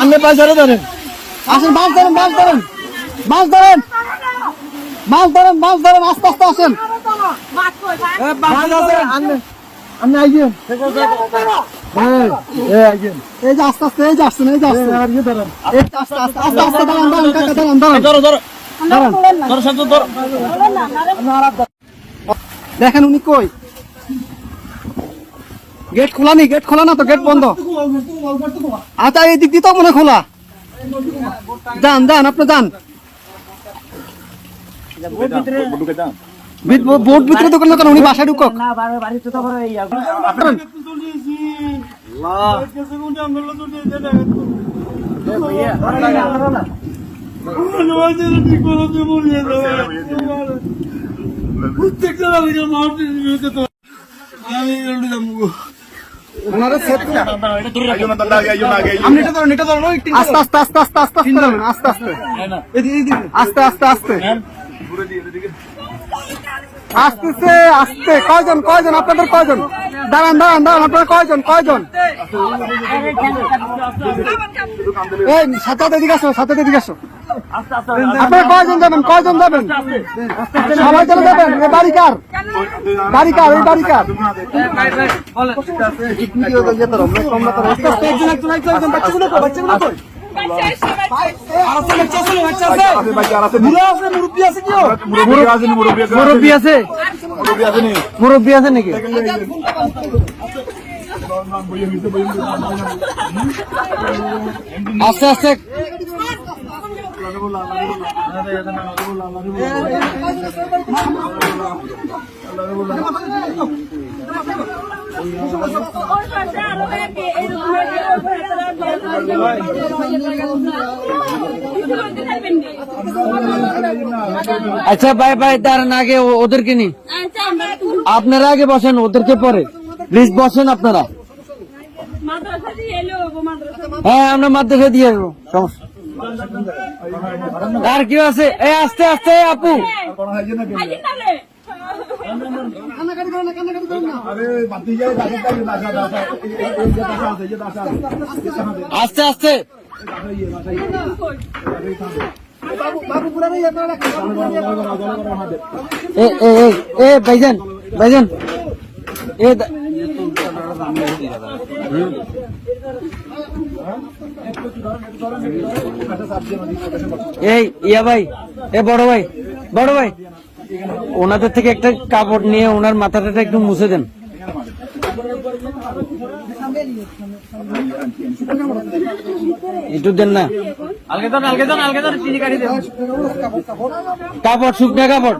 আপনি পয়সাটা ধরেন, আসেন, মাছ ধরেন, মাছ ধরেন, মাছ ধরেন, মাছ ধরেন, মাছ ধরেন, আস্তে আস্তে আসেন। আপনি আইছেন, এই যে আস্তে আস্তে, এই যে আসছেন, এই যে আসছেন, এই যে আস্তে আস্তে আস্তে আস্তে দাঁড়ান, দাঁড়ান, কাকা দাঁড়ান, দাঁড়ান, দেখেন উনি কই, গেট খোলা নেই, গেট খোলা না তো, গেট বন্ধ। আচ্ছা এই দিক দিয়ে তো মনে খোলা, যান যান, আপনি যান, বোট ভিতরে তো কেন, উনি বাসায় ঢুকক। আস্তে আস্তে আস্তে আস্তে আস্তে আস্তে আস্তে আস্তে আস্তে আসতেছে, আসতে কয়জন, কয়জন আপনাদের, কয়জন, দাঁড়ান দাঁড়ান দাঁড়ান, আপনারা কয়জন, কয়জন, এই সাথে এদিকে আসো, সাথে এদিকে আসো, আপনারা কয়জন যাবেন, কয়জন যাবেন, সবাই চলে যাবেন। এ বাড়ি কার, বাড়ি কার, এই বাড়ি কার, মুরব্বী আছে, মুরব্বী আছে নাকি? আস্তে আস্তে আচ্ছা ভাই ভাই, দাঁড়ান, আগে ওদেরকে নি, আপনারা আগে বসেন, ওদেরকে পরে প্লিজ বসেন আপনারা। হ্যাঁ আমরা মাদ্রাসা দিয়ে আসবো, সমস্যা। আর কেউ আছে? এই আস্তে আস্তে আপু, আস্তে আস্তে, ভাইজান ভাইজান, এই ইয়া ভাই, এ বড় ভাই, বড় ভাই, ওনাদের থেকে একটা কাপড় নিয়ে ওনার মাথাটা একটু মুছে দেন। একটু দেন না, কাপড়, শুকনা কাপড়।